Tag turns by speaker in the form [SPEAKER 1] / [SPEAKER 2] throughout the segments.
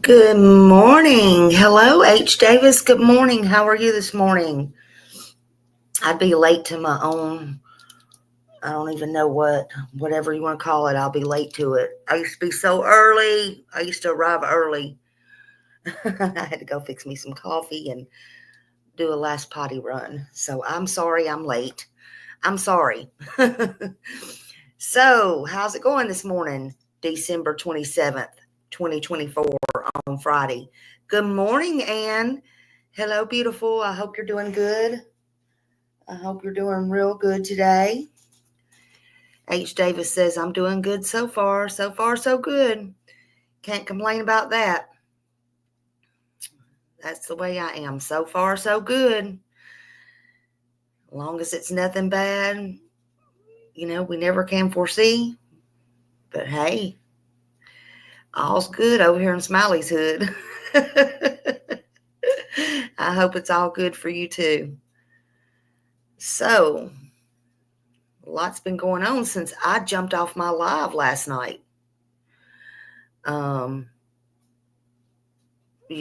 [SPEAKER 1] Good morning. Hello, H. Davis. Good morning. How are you this morning? I'd be late to my own, I don't even know whatever you want to call it. I'll be late to it. I used to be so early. I used to arrive early. I had to go fix me some coffee and do a last potty run. So I'm sorry I'm late. I'm sorry. So, how's it going this morning? December 27th, 2024 on Friday. Good morning, Ann. Hello, beautiful. I hope you're doing good. I hope you're doing real good today. H. Davis says, I'm doing good so far. So far, so good. Can't complain about that. That's the way I am. So far, so good. As long as it's nothing bad, we never can foresee. But hey, all's good over here in Smiley's hood. I hope it's all good for you too. So, lots been going on since I jumped off my live last night. You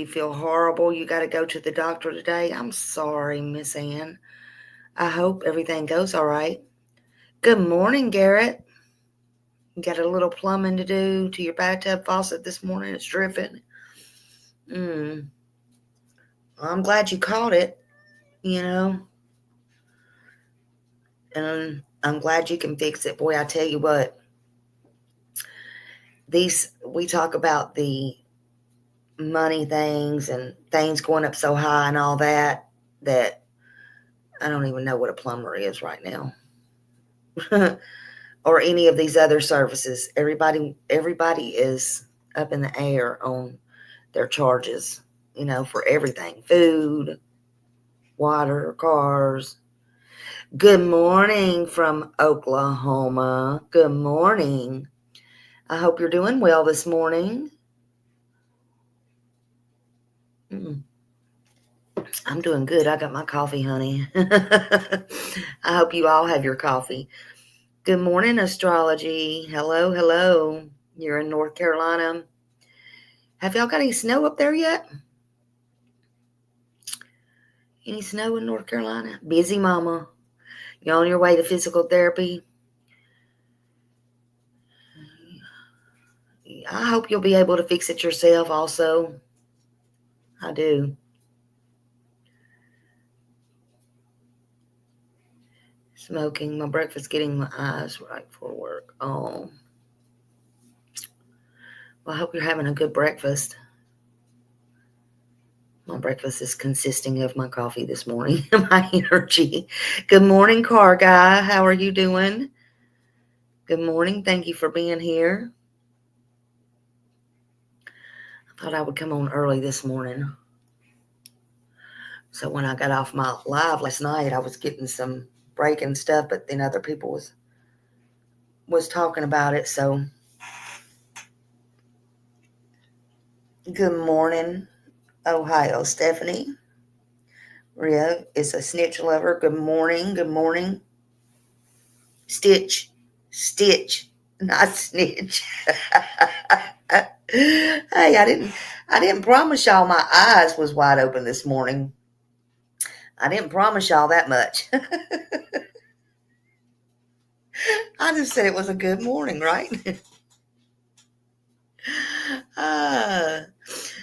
[SPEAKER 1] feel horrible? You got to go to the doctor today? I'm sorry, Miss Ann. I hope everything goes all right. Good morning, Garrett. You got a little plumbing to do to your bathtub faucet this morning? It's dripping. Well, I'm glad you caught it, and I'm glad you can fix it. Boy, I tell you what, we talk about the money things and things going up so high and all that I don't even know what a plumber is right now. Or any of these other services. Everybody is up in the air on their charges, for everything. Food, water, cars. Good morning from Oklahoma. Good morning. I hope you're doing well this morning. I'm doing good. I got my coffee, honey. I hope you all have your coffee. Good morning, astrology. Hello, hello. You're in North Carolina. Have y'all got any snow up there yet? Any snow in North Carolina? Busy mama. You on your way to physical therapy? I hope you'll be able to fix it yourself also. I do. Smoking my breakfast, getting my eyes right for work. Oh. Well, I hope you're having a good breakfast. My breakfast is consisting of my coffee this morning and my energy. Good morning, car guy. How are you doing? Good morning. Thank you for being here. I thought I would come on early this morning. So when I got off my live last night, I was getting some breaking stuff, but then other people was talking about it. So good morning, Ohio. Stephanie. Ria is a snitch lover. Good morning. Good morning. Stitch, not snitch. Hey, I didn't promise y'all my eyes was wide open this morning. I didn't promise y'all that much. I just said it was a good morning, right?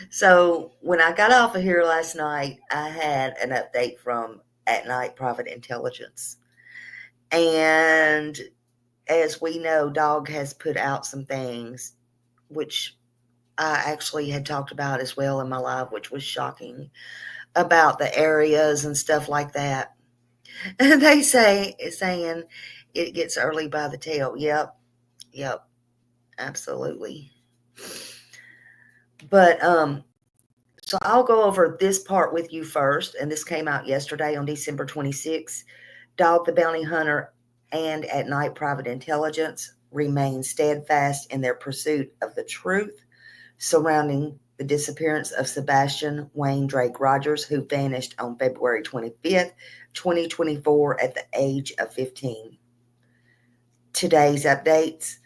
[SPEAKER 1] So when I got off of here last night, I had an update from At Night Private Intelligence. And as we know, Dog has put out some things, which I actually had talked about as well in my live, which was shocking, about the areas and stuff like that. And they saying it gets early by the tail. Yep, absolutely. But so I'll go over this part with you first, and this came out yesterday on December 26th. Dog the Bounty Hunter and At Night Private Intelligence remain steadfast in their pursuit of the truth surrounding the disappearance of Sebastian Wayne Drake Rogers, who vanished on February 25th, 2024 at the age of 15. Today's updates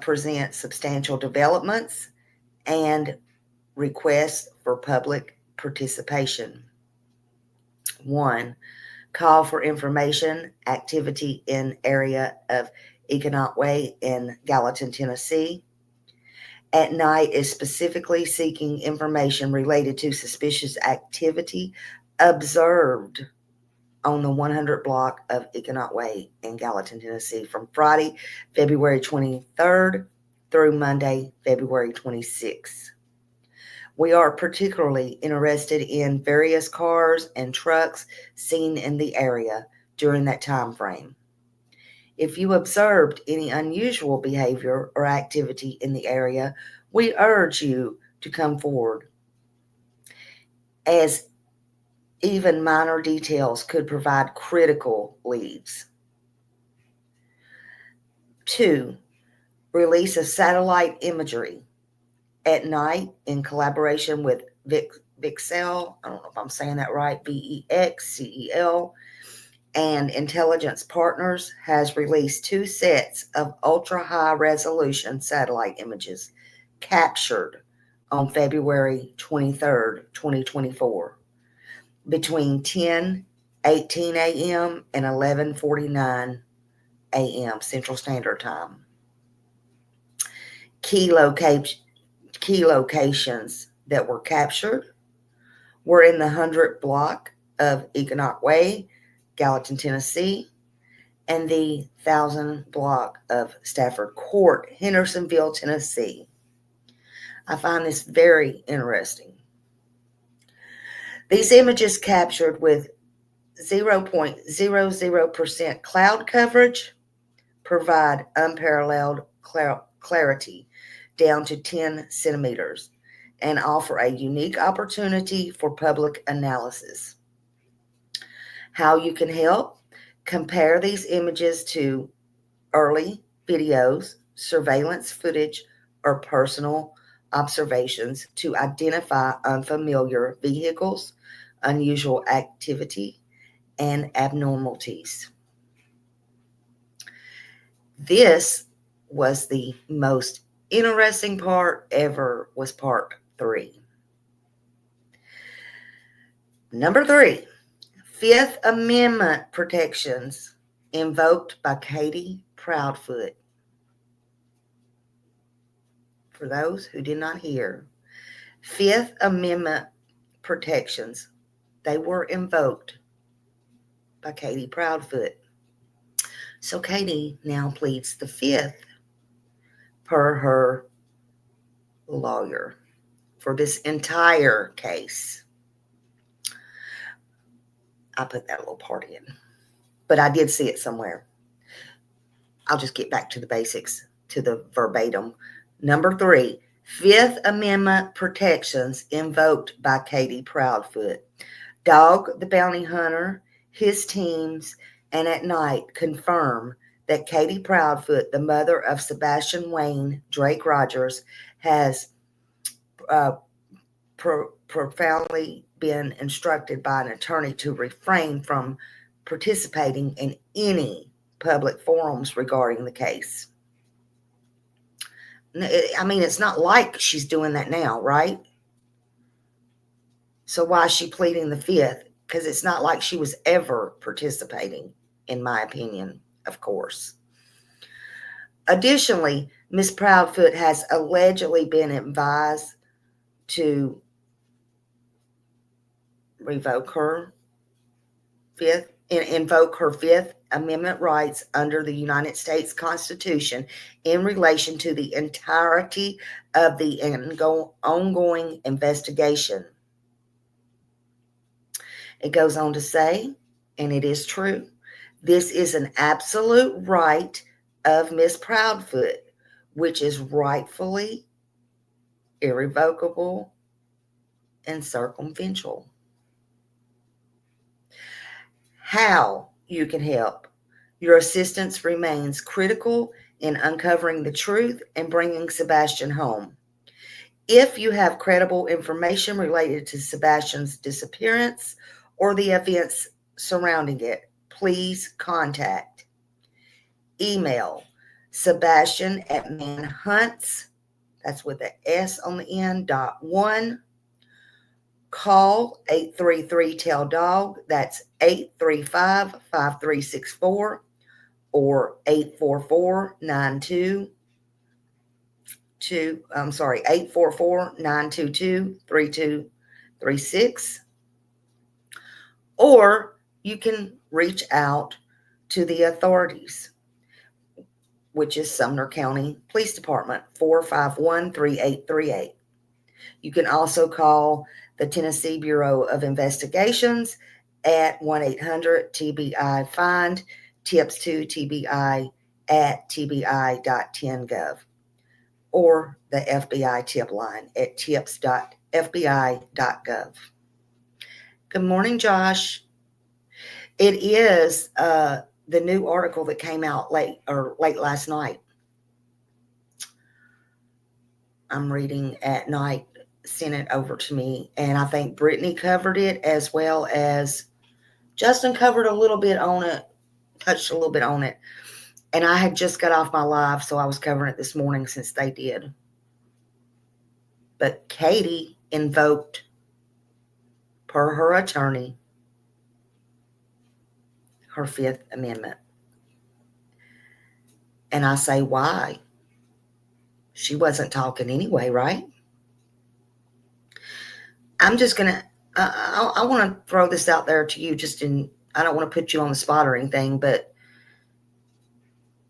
[SPEAKER 1] present substantial developments and requests for public participation. 1. Call for information, activity in area of Econaut Way in Gallatin, Tennessee. At night is specifically seeking information related to suspicious activity observed on the 100 block of Econaut Way in Gallatin, Tennessee from Friday, February 23rd through Monday, February 26th. We are particularly interested in various cars and trucks seen in the area during that time frame. If you observed any unusual behavior or activity in the area, we urge you to come forward, as even minor details could provide critical leads. 2. Release of satellite imagery at night in collaboration with VXCEL, I don't know if I'm saying that right, VEXCEL, and intelligence partners has released 2 sets of ultra-high resolution satellite images captured on February 23rd, 2024, between 10:18 a.m. and 11:49 a.m. Central Standard Time. Key locations that were captured were in the 100 block of Econaut Way, Gallatin, Tennessee, and the 1000 block of Stafford Court, Hendersonville, Tennessee. I find this very interesting. These images captured with 0.00% cloud coverage provide unparalleled clarity down to 10 centimeters and offer a unique opportunity for public analysis. How you can help? Compare these images to early videos, surveillance footage, or personal observations to identify unfamiliar vehicles, unusual activity, and abnormalities. This was the most interesting part ever, was part 3. Number 3, Fifth Amendment protections invoked by Katie Proudfoot. For those who did not hear, Fifth Amendment protections, they were invoked by Katie Proudfoot. So Katie now pleads the 5th per her lawyer for this entire case. I put that little part in, but I did see it somewhere. I'll just get back to the basics, to the verbatim. Number 3, Fifth Amendment protections invoked by Katie Proudfoot. Dog the Bounty Hunter, his teams, and at night confirm that Katie Proudfoot, the mother of Sebastian Wayne Drake Rogers, has profoundly been instructed by an attorney to refrain from participating in any public forums regarding the case. I mean, it's not like she's doing that now, right? So why is she pleading the 5th? Because it's not like she was ever participating, in my opinion, of course. Additionally, Ms. Proudfoot has allegedly been advised to invoke her Fifth Amendment rights under the United States Constitution in relation to the entirety of the ongoing investigation. It goes on to say, and it is true, this is an absolute right of Ms. Proudfoot, which is rightfully irrevocable and circumventional. How you can help. Your assistance remains critical in uncovering the truth and bringing Sebastian home. If you have credible information related to Sebastian's disappearance or the events surrounding it, please contact. Email Sebastian@manhunts, That's with the S on the end, .1. Call 833-TELL-DOG. That's 835-5364 or 844-922-3236. Or you can reach out to the authorities, which is Sumner County Police Department, 451-3838. You can also call the Tennessee Bureau of Investigations at 1-800-TBI-FIND, tips to TBI at tbi.10gov, or the FBI tip line at tips.fbi.gov. Good morning, Josh. It is the new article that came out late last night. I'm reading at night, sent it over to me, and I think Brittany covered it, as well as Justin covered a little bit on it, touched a little bit on it, and I had just got off my live, so I was covering it this morning since they did. But Katie invoked, per her attorney, her Fifth Amendment. And I say, why? She wasn't talking anyway, right? I'm just going to, I want to throw this out there to you, I don't want to put you on the spot or anything, but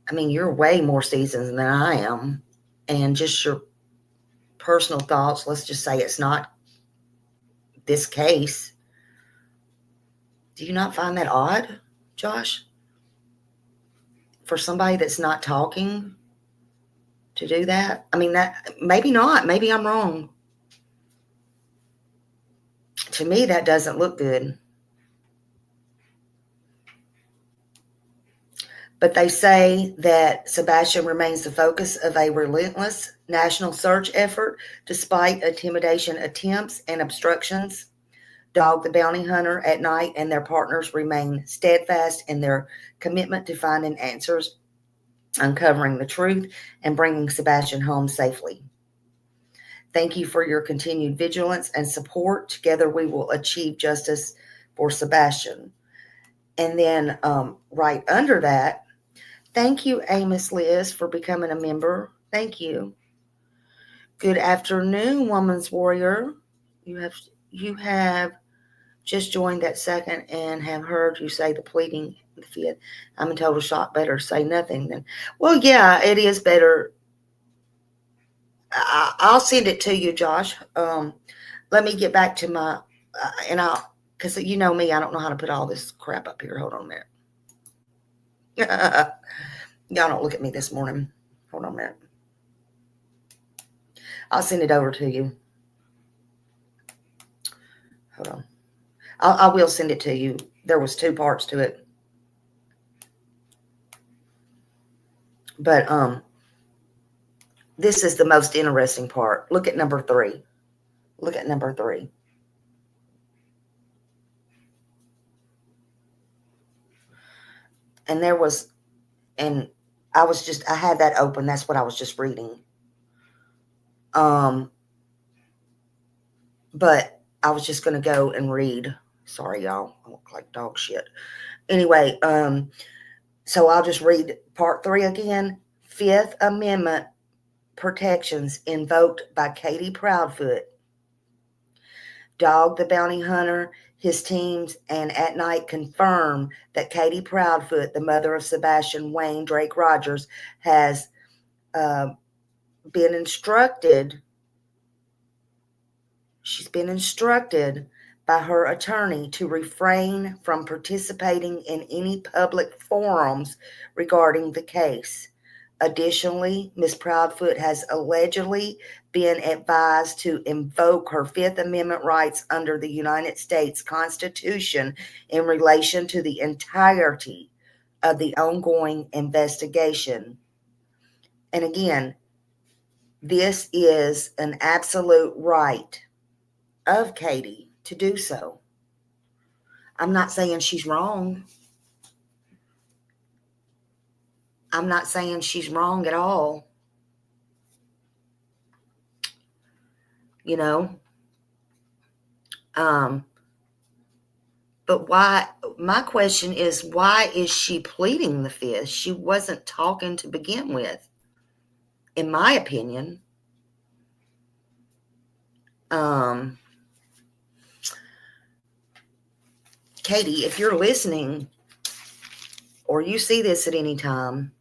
[SPEAKER 1] I mean, you're way more seasoned than I am. And just your personal thoughts, let's just say it's not this case. Do you not find that odd, Josh? For somebody that's not talking to do that? I mean, that maybe not. Maybe I'm wrong. To me, that doesn't look good. But they say that Sebastian remains the focus of a relentless national search effort despite intimidation attempts and obstructions. Dog the Bounty Hunter at Night and their partners remain steadfast in their commitment to finding answers, uncovering the truth, and bringing Sebastian home safely. Thank you for your continued vigilance and support. Together we will achieve justice for Sebastian. And then right under that, thank you, Amos Liz, for becoming a member. Thank you. Good afternoon, Woman's Warrior. You have just joined that second and have heard you say the pleading the fifth. I'm in total shock. Better say nothing than. Well, yeah, it is better. I'll send it to you, Josh. Let me get back to my because you know me, I don't know how to put all this crap up here. Hold on a minute. Y'all don't look at me this morning. Hold on a minute. I'll send it over to you. Hold on. I will send it to you. There was 2 parts to it. But this is the most interesting part. Look at number 3. Look at number 3. And I had that open. That's what I was just reading. But I was just going to go and read. Sorry, y'all. I look like dog shit. Anyway, so I'll just read part 3 again. Fifth Amendment protections invoked by Katie Proudfoot. Dog the Bounty Hunter, his teams, and At Night confirm that Katie Proudfoot, the mother of Sebastian Wayne Drake Rogers, has been instructed. She's been instructed by her attorney to refrain from participating in any public forums regarding the case. Additionally, Ms. Proudfoot has allegedly been advised to invoke her Fifth Amendment rights under the United States Constitution in relation to the entirety of the ongoing investigation. And again, this is an absolute right of Katie to do so. I'm not saying she's wrong. I'm not saying she's wrong at all. you know. But why, my question is, why is she pleading the fifth? She wasn't talking to begin with, in my opinion. Katie, if you're listening or you see this at any time,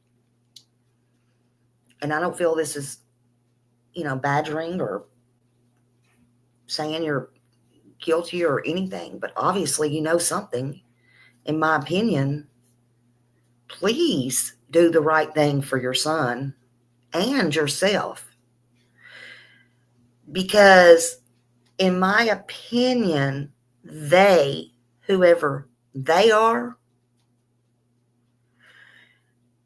[SPEAKER 1] and I don't feel this is, badgering or saying you're guilty or anything, but obviously you know something, in my opinion, please do the right thing for your son and yourself. Because in my opinion, whoever they are,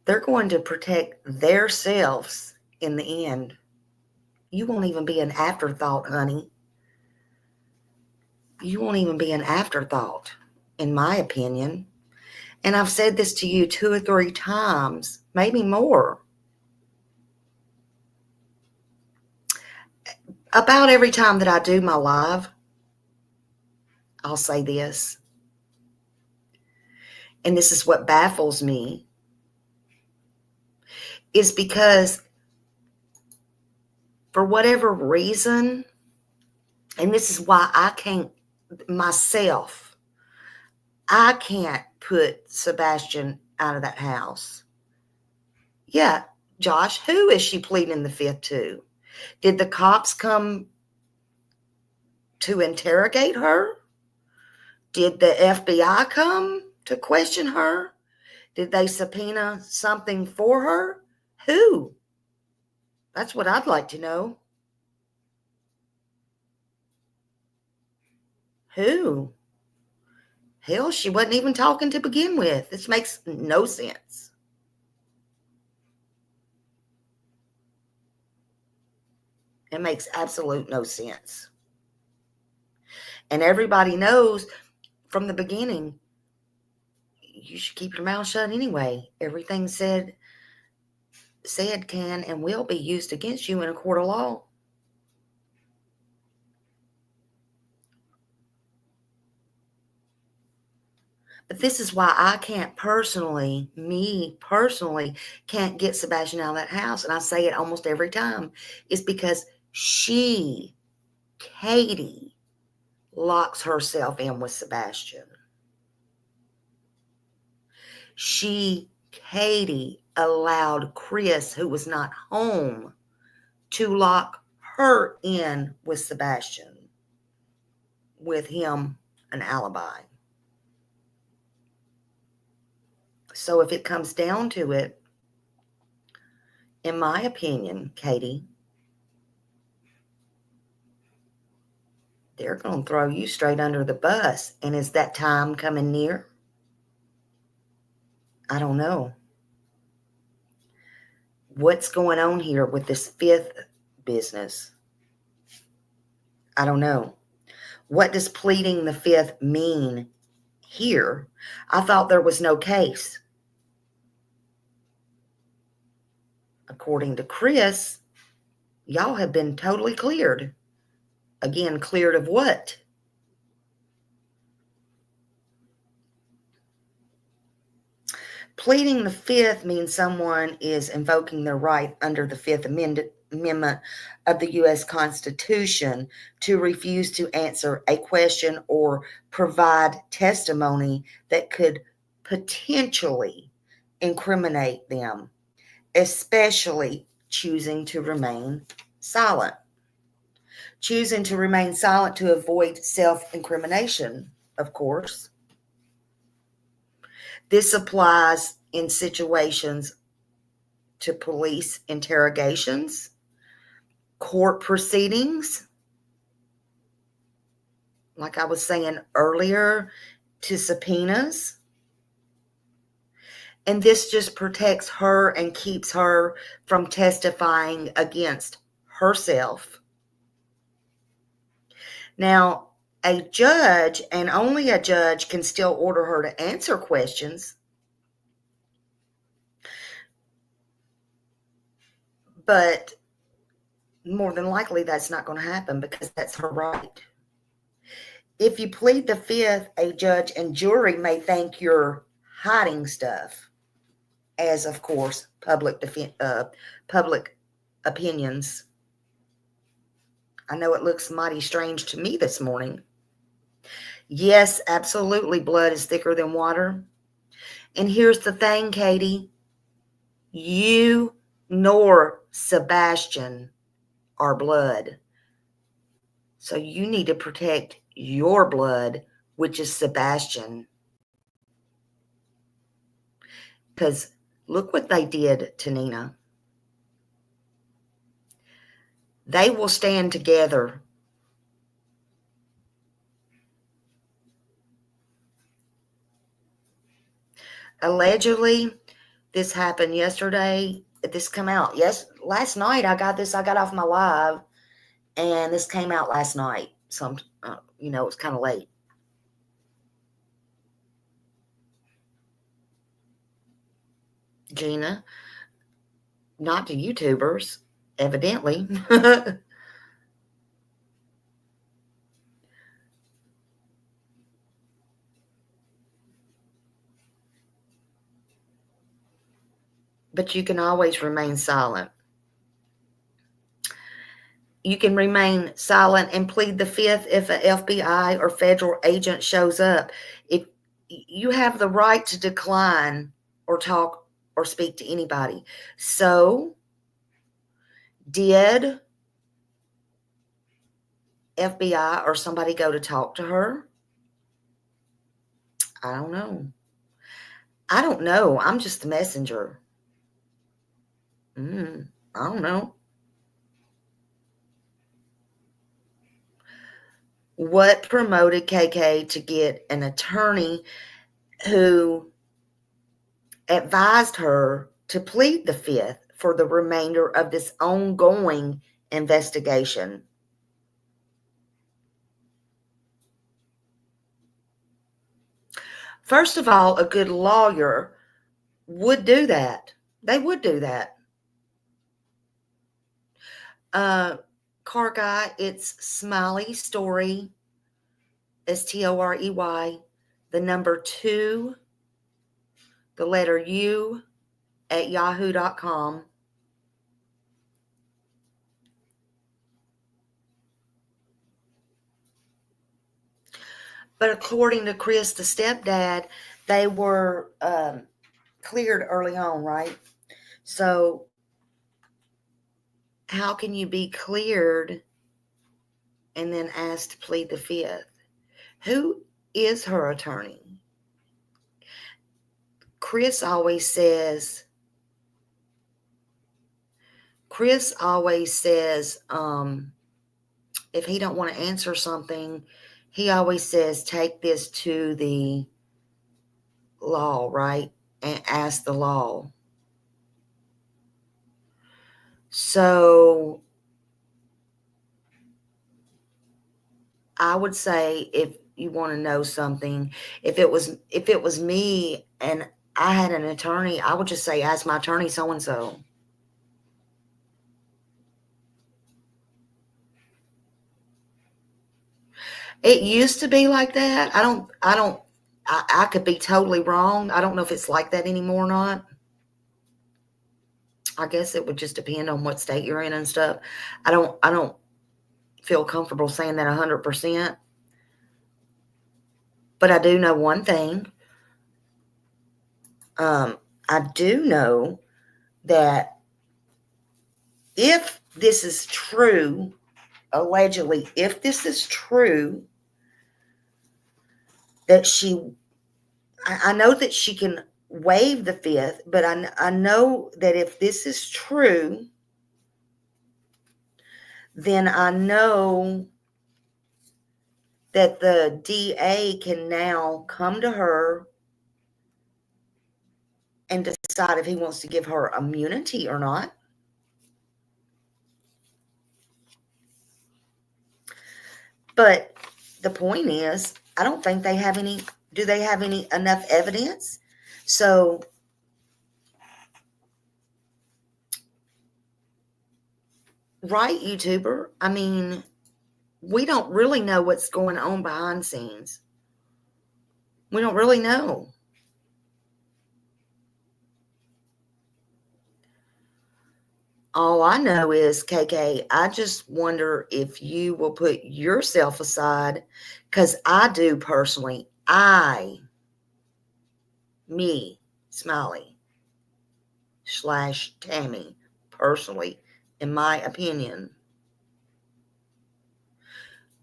[SPEAKER 1] they're going to protect themselves in the end. You won't even be an afterthought, honey. You won't even be an afterthought, in my opinion. And I've said this to you 2 or 3 times, maybe more. About every time that I do my live, I'll say this. And this is what baffles me, is because for whatever reason, and this is why I can't put Sebastian out of that house. Yeah, Josh, who is she pleading the fifth to? Did the cops come to interrogate her? Did the FBI come to question her? Did they subpoena something for her? Who? That's what I'd like to know. Who? Hell, she wasn't even talking to begin with. This makes no sense. It makes absolute no sense. And everybody knows from the beginning, you should keep your mouth shut anyway. Everything said can and will be used against you in a court of law. But this is why I can't me personally, can't get Sebastian out of that house. And I say it almost every time. It's because Katie, locks herself in with Sebastian. Katie, allowed Chris, who was not home, to lock her in with Sebastian, with him an alibi. So if it comes down to it, in my opinion, Katie, they're going to throw you straight under the bus. And is that time coming near? I don't know. What's going on here with this fifth business? I don't know. What does pleading the fifth mean here? I thought there was no case. According to Chris, y'all have been totally cleared. Again, cleared of what? Pleading the fifth means someone is invoking their right under the Fifth Amendment of the U.S. Constitution to refuse to answer a question or provide testimony that could potentially incriminate them, especially choosing to remain silent. Choosing to remain silent to avoid self-incrimination, of course. This applies in situations to police interrogations, court proceedings, like I was saying earlier, to subpoenas. And this just protects her and keeps her from testifying against herself. Now, a judge, and only a judge, can still order her to answer questions. But more than likely that's not going to happen because that's her right. If you plead the fifth, a judge and jury may think you're hiding stuff, as of course public opinions. I know it looks mighty strange to me this morning. Yes, absolutely, blood is thicker than water. And here's the thing, Katie. You nor Sebastian are blood. So you need to protect your blood, which is Sebastian. Because look what they did to Nina. They will stand together. Allegedly, this happened yesterday. This come out. Yes, last night I got off my live, and this came out last night. So, it was kind of late. Gina, not to YouTubers, evidently. But you can always remain silent. You can remain silent and plead the fifth if an FBI or federal agent shows up. If you have the right to decline or talk or speak to anybody. So, did FBI or somebody go to talk to her? I don't know. I'm just the messenger. I don't know. What promoted KK to get an attorney who advised her to plead the fifth for the remainder of this ongoing investigation? First of all, a good lawyer would do that. They would do that. Car guy, it's Smiley Story, STOREY, the number 2, the letter U at yahoo.com. But according to Chris, the stepdad, they were cleared early on, right? So how can you be cleared and then asked to plead the fifth? Who is her attorney? Chris always says, if he don't want to answer something, he always says, take this to the law, right? And ask the law. So I would say, if you want to know something, if it was me and I had an attorney, I would just say, ask my attorney so-and-so. It used to be like that. I could be totally wrong. I don't know if it's like that anymore or not. I guess it would just depend on what state you're in and stuff. I don't feel comfortable saying that 100%. But I do know one thing. I do know that if this is true, allegedly, if this is true, that I know that she can waive the fifth, but I know that if this is true, then I know that the DA can now come to her and decide if he wants to give her immunity or not. But the point is, I don't think they have any. Do they have enough evidence? So Right, YouTuber? I mean, we don't really know what's going on behind the scenes. We don't really know. All I know is, KK, I just wonder if you will put yourself aside, because I do personally. Me, Smiley, / Tammy, personally, in my opinion,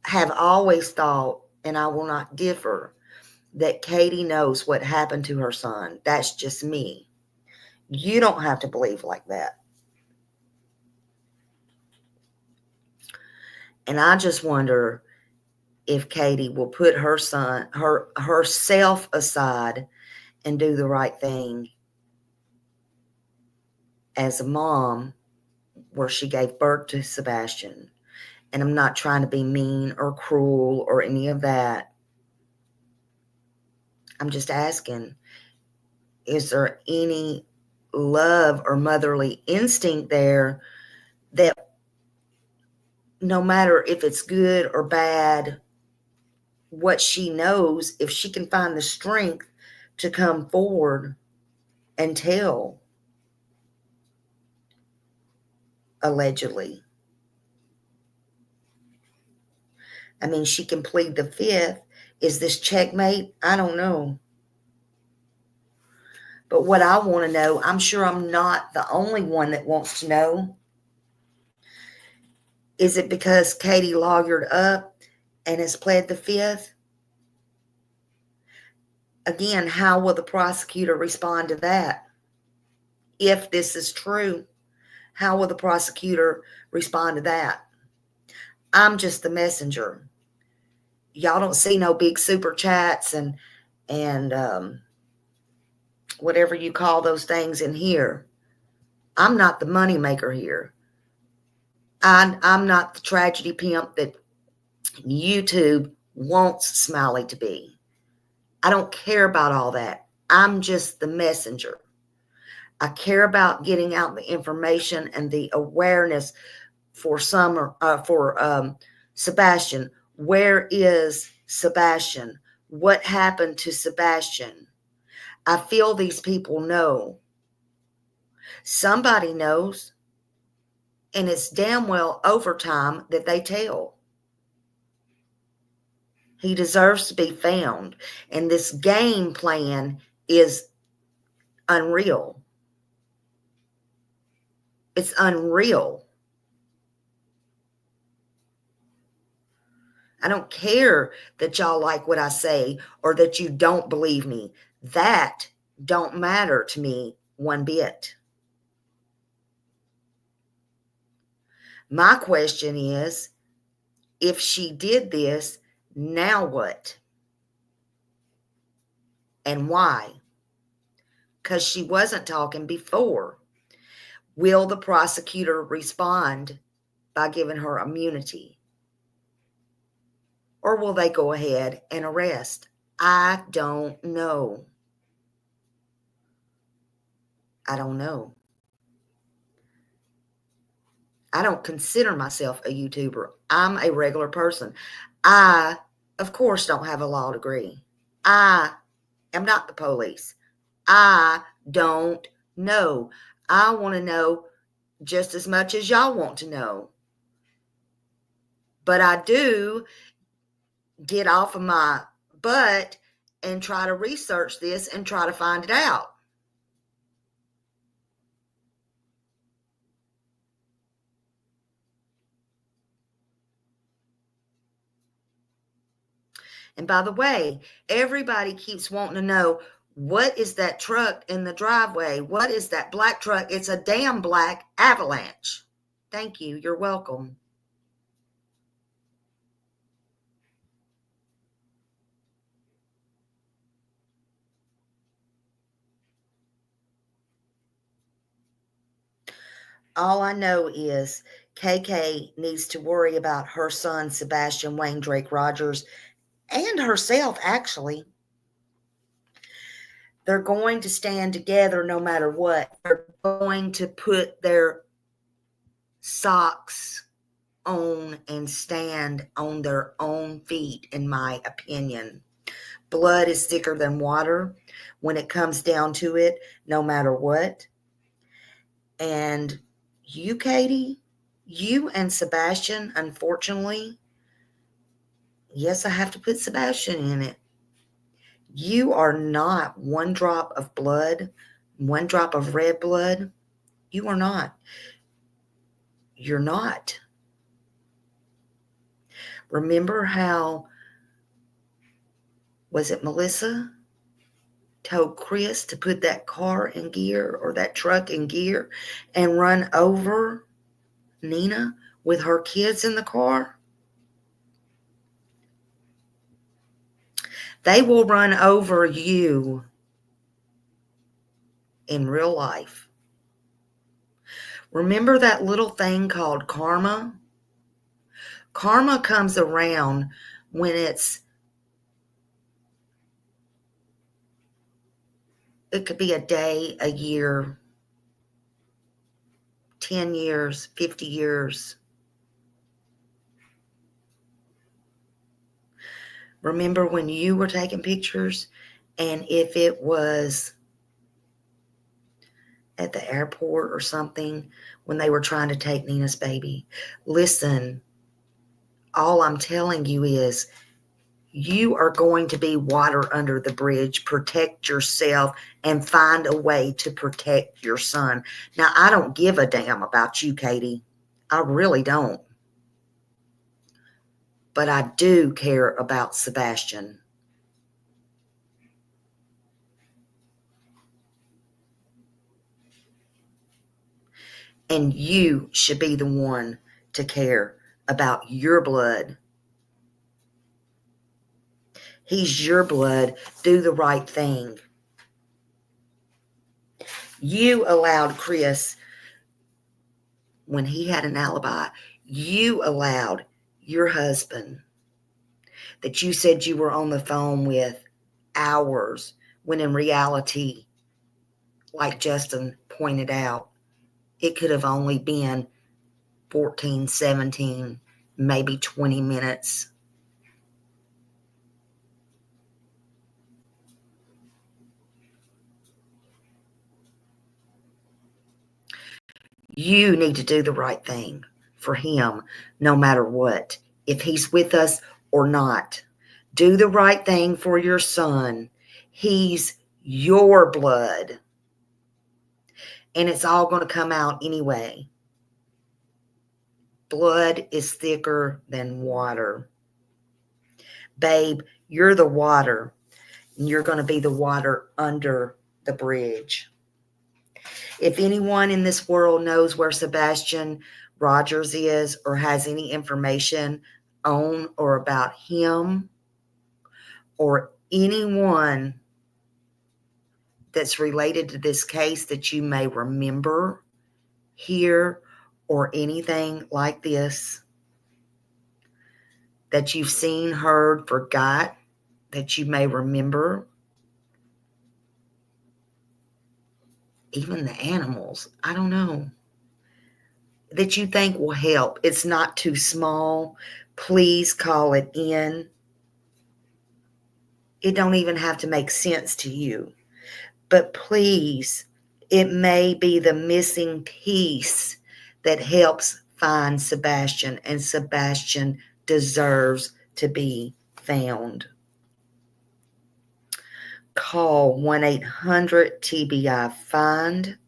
[SPEAKER 1] have always thought, and I will not differ, that Katie knows what happened to her son. That's just me. You don't have to believe like that. And I just wonder if Katie will put herself aside and do the right thing as a mom, where she gave birth to Sebastian. And I'm not trying to be mean or cruel or any of that. I'm just asking, is there any love or motherly instinct there that, no matter if it's good or bad, what she knows, if she can find the strength to come forward and tell, allegedly. I mean, she can plead the fifth. Is this checkmate? I don't know. But what I want to know, I'm sure I'm not the only one that wants to know. Is it because Katie lawyered up and has pled the fifth? Again, how will the prosecutor respond to that? If this is true, how will the prosecutor respond to that? I'm just the messenger. Y'all don't see no big super chats and whatever you call those things in here. I'm not the money maker here. I'm not the tragedy pimp that YouTube wants Smiley to be. I don't care about all that. I'm just the messenger. I care about getting out the information and the awareness for Sebastian. Where is Sebastian? What happened to Sebastian? I feel these people know. Somebody knows, and it's damn well overtime that they tell. He deserves to be found, and this game plan is unreal. It's unreal. I don't care that y'all like what I say or that you don't believe me. That don't matter to me one bit. My question is, if she did this, now what? And why? Because she wasn't talking before. Will the prosecutor respond by giving her immunity? Or will they go ahead and arrest? I don't know. I don't know. I don't consider myself a YouTuber. I'm a regular person. I, of course, don't have a law degree. I am not the police. I don't know. I want to know just as much as y'all want to know. But I do get off of my butt and try to research this and try to find it out. And by the way, everybody keeps wanting to know, what is that truck in the driveway? What is that black truck? It's a damn black Avalanche. Thank you. You're welcome. All I know is KK needs to worry about her son, Sebastian Wayne Drake Rogers, and herself, actually. They're going to stand together no matter what. They're going to put their socks on and stand on their own feet, in my opinion. Blood is thicker than water when it comes down to it, no matter what. And you, Katie, you and Sebastian, unfortunately, yes, I have to put Sebastian in it. You are not one drop of blood, one drop of red blood. You are not. You're not. Remember how, was it Melissa, told Chris to put that car in gear or that truck in gear and run over Nina with her kids in the car? They will run over you in real life. Remember that little thing called karma? Karma comes around when it could be a day, a year, 10 years, 50 years. Remember when you were taking pictures, and if it was at the airport or something, when they were trying to take Nina's baby? Listen, all I'm telling you is you are going to be water under the bridge. Protect yourself and find a way to protect your son. Now, I don't give a damn about you, Katie. I really don't. But I do care about Sebastian. And you should be the one to care about your blood. He's your blood. Do the right thing. You allowed Chris, when he had an alibi, you allowed your husband that you said you were on the phone with hours, when in reality, like Justin pointed out, it could have only been 14, 17, maybe 20 minutes. You need to do the right thing for him, no matter what, if he's with us or not. Do the right thing for your son. He's your blood. And it's all going to come out anyway. Blood is thicker than water. Babe, you're the water, and you're going to be the water under the bridge. If anyone in this world knows where Sebastian Rogers is or has any information on or about him, or anyone that's related to this case that you may remember here, or anything like this that you've seen, heard, forgot, that you may remember, even the animals, I don't know, that you think will help. It's not too small. Please call it in. It don't even have to make sense to you. But please, it may be the missing piece that helps find Sebastian, and Sebastian deserves to be found. Call 1-800-TBI-FIND.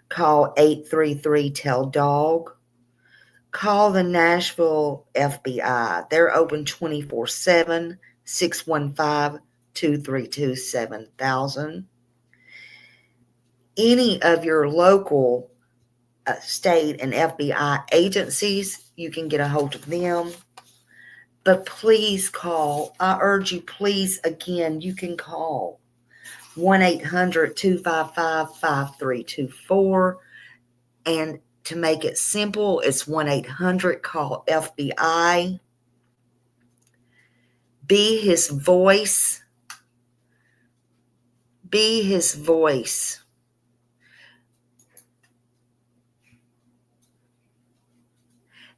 [SPEAKER 1] Call 833-TELL-DOG. Call the Nashville FBI. They're open 24/7, 615-232-7000. Any of your local state and FBI agencies, you can get a hold of them. But please call. I urge you, please, again, you can call 1-800-255-5324. And to make it simple, it's 1-800-CALL-FBI. Be his voice. Be his voice.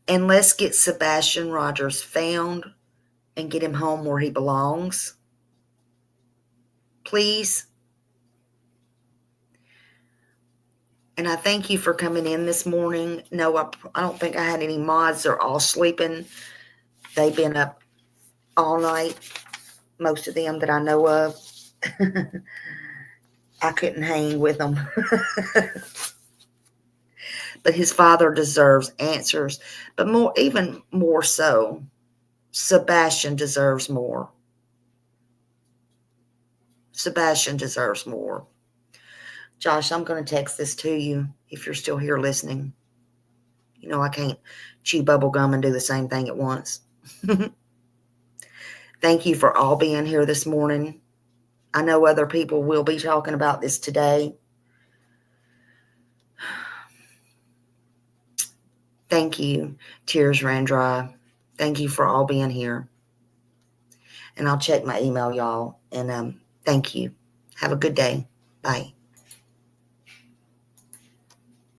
[SPEAKER 1] And let's get Sebastian Rogers found and get him home where he belongs. Please. And I thank you for coming in this morning. No, I don't think I had any mods. They're all sleeping. They've been up all night, most of them that I know of. I couldn't hang with them. But his father deserves answers. But even more so, Sebastian deserves more. Sebastian deserves more. Josh, I'm going to text this to you if you're still here listening. You know I can't chew bubble gum and do the same thing at once. Thank you for all being here this morning. I know other people will be talking about this today. Thank you. Tears ran dry. Thank you for all being here. And I'll check my email, y'all. And thank you. Have a good day. Bye.